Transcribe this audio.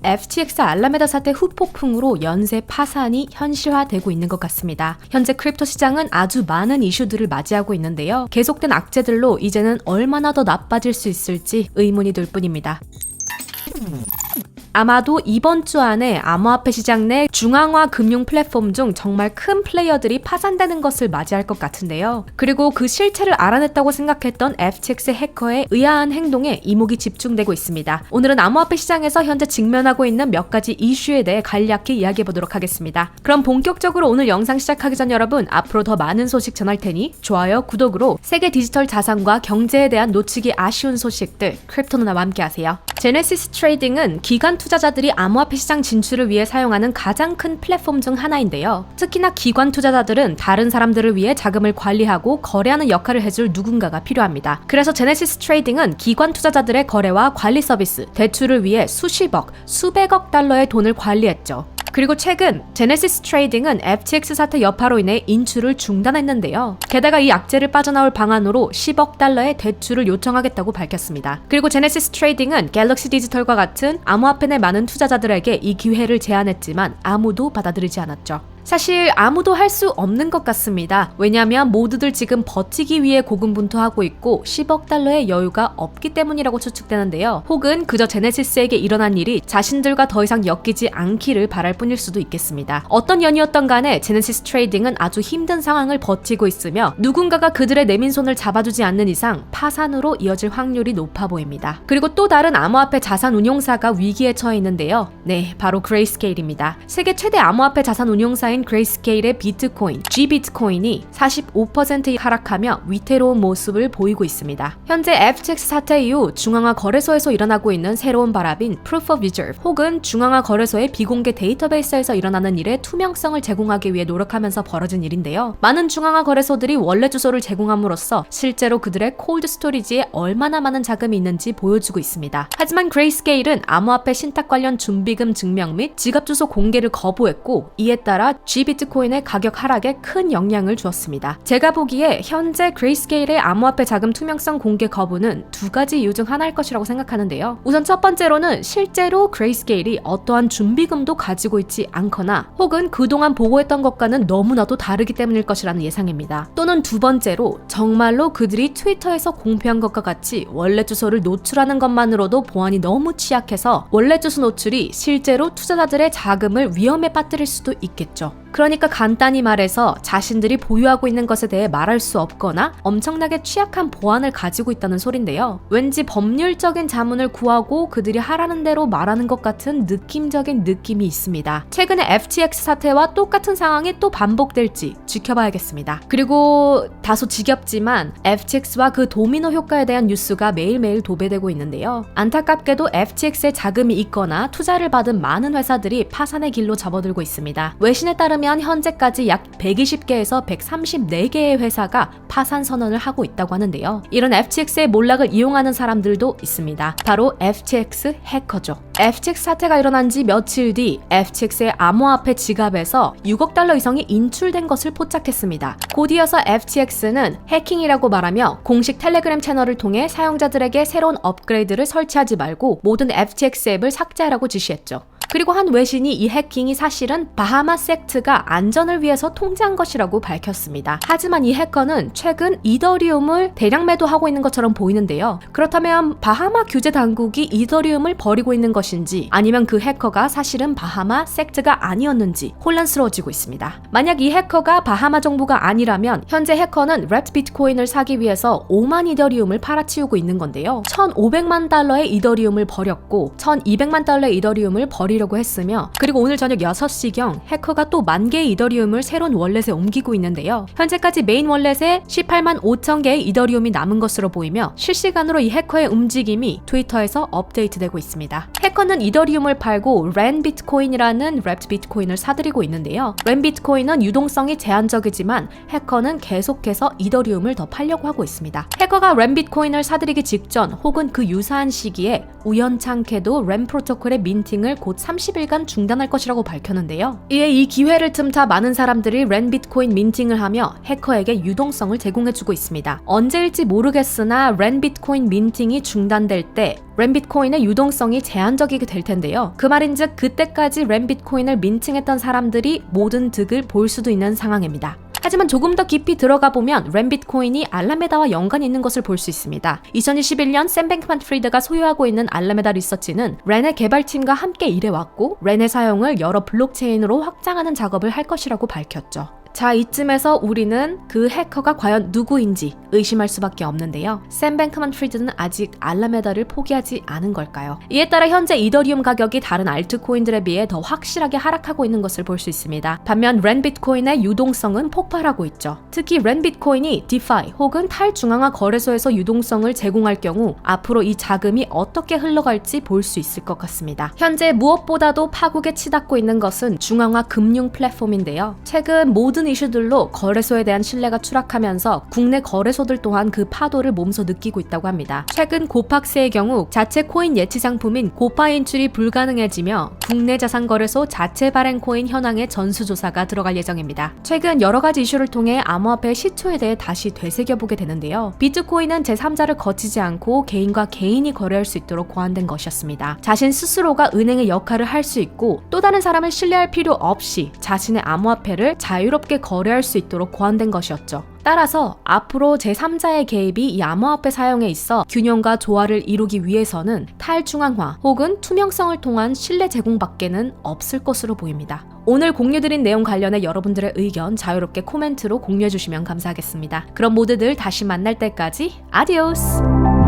FTX 알라메다 사태 후폭풍으로 연쇄 파산이 현실화되고 있는 것 같습니다. 현재 크립토 시장은 아주 많은 이슈들을 맞이하고 있는데요. 계속된 악재들로 이제는 얼마나 더 나빠질 수 있을지 의문이 들 뿐입니다. 아마도 이번 주 안에 암호화폐 시장 내 중앙화 금융 플랫폼 중 정말 큰 플레이어들이 파산되는 것을 맞이할 것 같은데요. 그리고 그 실체를 알아냈다고 생각했던 FTX 해커의 의아한 행동에 이목이 집중되고 있습니다. 오늘은 암호화폐 시장에서 현재 직면하고 있는 몇 가지 이슈에 대해 간략히 이야기해보도록 하겠습니다. 그럼 본격적으로 오늘 영상 시작하기 전 여러분, 앞으로 더 많은 소식 전할 테니 좋아요, 구독으로 세계 디지털 자산과 경제에 대한 놓치기 아쉬운 소식들 크립토 누나와 함께 하세요. 제네시스 트레이딩은 기관 투자자들이 암호화폐 시장 진출을 위해 사용하는 가장 큰 플랫폼 중 하나인데요. 특히나 기관 투자자들은 다른 사람들을 위해 자금을 관리하고 거래하는 역할을 해줄 누군가가 필요합니다. 그래서 제네시스 트레이딩은 기관 투자자들의 거래와 관리 서비스, 대출을 위해 수십억, 수백억 달러의 돈을 관리했죠. 그리고 최근 제네시스 트레이딩은 FTX 사태 여파로 인해 인출을 중단했는데요. 게다가 이 악재를 빠져나올 방안으로 10억 달러의 대출을 요청하겠다고 밝혔습니다. 그리고 제네시스 트레이딩은 갤럭시 디지털과 같은 암호화폐 내 많은 투자자들에게 이 기회를 제안했지만 아무도 받아들이지 않았죠. 사실 아무도 할 수 없는 것 같습니다. 왜냐하면 모두들 지금 버티기 위해 고군분투하고 있고 10억 달러의 여유가 없기 때문이라고 추측되는데요. 혹은 그저 제네시스에게 일어난 일이 자신들과 더 이상 엮이지 않기를 바랄 뿐일 수도 있겠습니다. 어떤 연유였던 간에 제네시스 트레이딩은 아주 힘든 상황을 버티고 있으며 누군가가 그들의 내민 손을 잡아주지 않는 이상 파산으로 이어질 확률이 높아 보입니다. 그리고 또 다른 암호화폐 자산 운용사가 위기에 처해 있는데요. 네, 바로 그레이스케일입니다. 세계 최대 암호화폐 자산 운용사인 그레이스케일의 비트코인, G비트코인이 45% 하락하며 위태로운 모습을 보이고 있습니다. 현재 FTX 사태 이후 중앙화 거래소에서 일어나고 있는 새로운 바람인 Proof of Reserve 혹은 중앙화 거래소의 비공개 데이터베이스에서 일어나는 일의 투명성을 제공하기 위해 노력하면서 벌어진 일인데요. 많은 중앙화 거래소들이 원래 주소를 제공함으로써 실제로 그들의 콜드 스토리지에 얼마나 많은 자금이 있는지 보여주고 있습니다. 하지만 그레이스케일은 암호화폐 신탁 관련 준비금 증명 및 지갑 주소 공개를 거부했고 이에 따라 G비트코인의 가격 하락에 큰 영향을 주었습니다. 제가 보기에 현재 그레이스케일의 암호화폐 자금 투명성 공개 거부는 두 가지 이유 중 하나일 것이라고 생각하는데요. 우선 첫 번째로는 실제로 그레이스케일이 어떠한 준비금도 가지고 있지 않거나 혹은 그동안 보고했던 것과는 너무나도 다르기 때문일 것이라는 예상입니다. 또는 두 번째로 정말로 그들이 트위터에서 공표한 것과 같이 원래 주소를 노출하는 것만으로도 보안이 너무 취약해서 원래 주소 노출이 실제로 투자자들의 자금을 위험에 빠뜨릴 수도 있겠죠. 그러니까 간단히 말해서 자신들이 보유하고 있는 것에 대해 말할 수 없거나 엄청나게 취약한 보안을 가지고 있다는 소린데요. 왠지 법률적인 자문을 구하고 그들이 하라는 대로 말하는 것 같은 느낌적인 느낌이 있습니다. 최근에 FTX 사태와 똑같은 상황이 또 반복될지 지켜봐야겠습니다. 그리고 다소 지겹지만 FTX와 그 도미노 효과에 대한 뉴스가 매일매일 도배되고 있는데요. 안타깝게도 FTX에 자금이 있거나 투자를 받은 많은 회사들이 파산의 길로 접어들고 있습니다. 외신에 따르면 현재까지 약 120개에서 134개의 회사가 파산 선언을 하고 있다고 하는데요. 이런 FTX의 몰락을 이용하는 사람들도 있습니다. 바로 FTX 해커죠. FTX 사태가 일어난 지 며칠 뒤 FTX의 암호화폐 지갑에서 6억 달러 이상이 인출된 것을 포착했습니다. 곧 이어서 FTX는 해킹이라고 말하며 공식 텔레그램 채널을 통해 사용자들에게 새로운 업그레이드를 설치하지 말고 모든 FTX 앱을 삭제하라고 지시했죠. 그리고 한 외신이 이 해킹이 사실은 바하마 섹트가 안전을 위해서 통제한 것이라고 밝혔습니다. 하지만 이 해커는 최근 이더리움을 대량 매도하고 있는 것처럼 보이는데요. 그렇다면 바하마 규제 당국이 이더리움을 버리고 있는 것인지 아니면 그 해커가 사실은 바하마 섹트가 아니었는지 혼란스러워지고 있습니다. 만약 이 해커가 바하마 정부가 아니라면 현재 해커는 랩트 비트코인을 사기 위해서 5만 이더리움을 팔아치우고 있는 건데요. 1,500만 달러의 이더리움을 버렸고 1,200만 달러의 이더리움을 버리려고 했으며 그리고 오늘 저녁 6시경 해커가 또 10,000개의 이더리움을 새로운 월렛에 옮기고 있는데요. 현재까지 메인 월렛에 18만 5천 개의 이더리움이 남은 것으로 보이며 실시간으로 이 해커의 움직임이 트위터에서 업데이트되고 있습니다. 해커는 이더리움을 팔고 렌 비트코인이라는 랩트 비트코인을 사들이고 있는데요. 렌 비트코인은 유동성이 제한적이지만 해커는 계속해서 이더리움을 더 팔려고 하고 있습니다. 해커가 렌 비트코인을 사들이기 직전 혹은 그 유사한 시기에 우연찮게도 렌 프로토콜의 민팅을 곧 30일간 중단할 것이라고 밝혔는데요. 이에 이 기회를 틈타 많은 사람들이 렌 비트코인 민팅을 하며 해커에게 유동성을 제공해주고 있습니다. 언제일지 모르겠으나 렌 비트코인 민팅이 중단될 때 렌 비트코인의 유동성이 제한적이게 될 텐데요. 그 말인즉 그때까지 렌 비트코인을 민팅했던 사람들이 모든 득을 볼 수도 있는 상황입니다. 하지만 조금 더 깊이 들어가 보면 렌 비트코인이 알라메다와 연관이 있는 것을 볼 수 있습니다. 2021년 샘 뱅크만-프리드가 소유하고 있는 알라메다 리서치는 렌의 개발팀과 함께 일해왔고 렌의 사용을 여러 블록체인으로 확장하는 작업을 할 것이라고 밝혔죠. 자, 이쯤에서 우리는 그 해커가 과연 누구인지 의심할 수밖에 없는데요. 샘 뱅크만-프리드는 아직 알라메다를 포기하지 않은 걸까요? 이에 따라 현재 이더리움 가격이 다른 알트코인들에 비해 더 확실하게 하락하고 있는 것을 볼 수 있습니다. 반면 렌 비트코인의 유동성은 폭발하고 있죠. 특히 렌 비트코인이 디파이 혹은 탈중앙화 거래소에서 유동성을 제공할 경우 앞으로 이 자금이 어떻게 흘러갈지 볼 수 있을 것 같습니다. 현재 무엇보다도 파국에 치닫고 있는 것은 중앙화 금융 플랫폼인데요. 최근 모든 이슈들로 거래소에 대한 신뢰가 추락하면서 국내 거래소들 또한 그 파도를 몸소 느끼고 있다고 합니다. 최근 고팍스의 경우 자체 코인 예치 상품인 고파 인출이 불가능해지며 국내 자산거래소 자체 발행 코인 현황의 전수조사가 들어갈 예정입니다. 최근 여러 가지 이슈를 통해 암호화폐 시초에 대해 다시 되새겨보게 되는데요. 비트코인은 제3자를 거치지 않고 개인과 개인이 거래할 수 있도록 고안된 것이었습니다. 자신 스스로가 은행의 역할을 할 수 있고 또 다른 사람을 신뢰할 필요 없이 자신의 암호화폐를 자유롭게 거래할 수 있도록 고안된 것이었죠. 따라서 앞으로 제3자의 개입이 이 암호화폐 사용에 있어 균형과 조화를 이루기 위해서는 탈중앙화 혹은 투명성을 통한 신뢰 제공밖에는 없을 것으로 보입니다. 오늘 공유드린 내용 관련해 여러분들의 의견 자유롭게 코멘트로 공유해주시면 감사하겠습니다. 그럼 모두들 다시 만날 때까지 아디오스!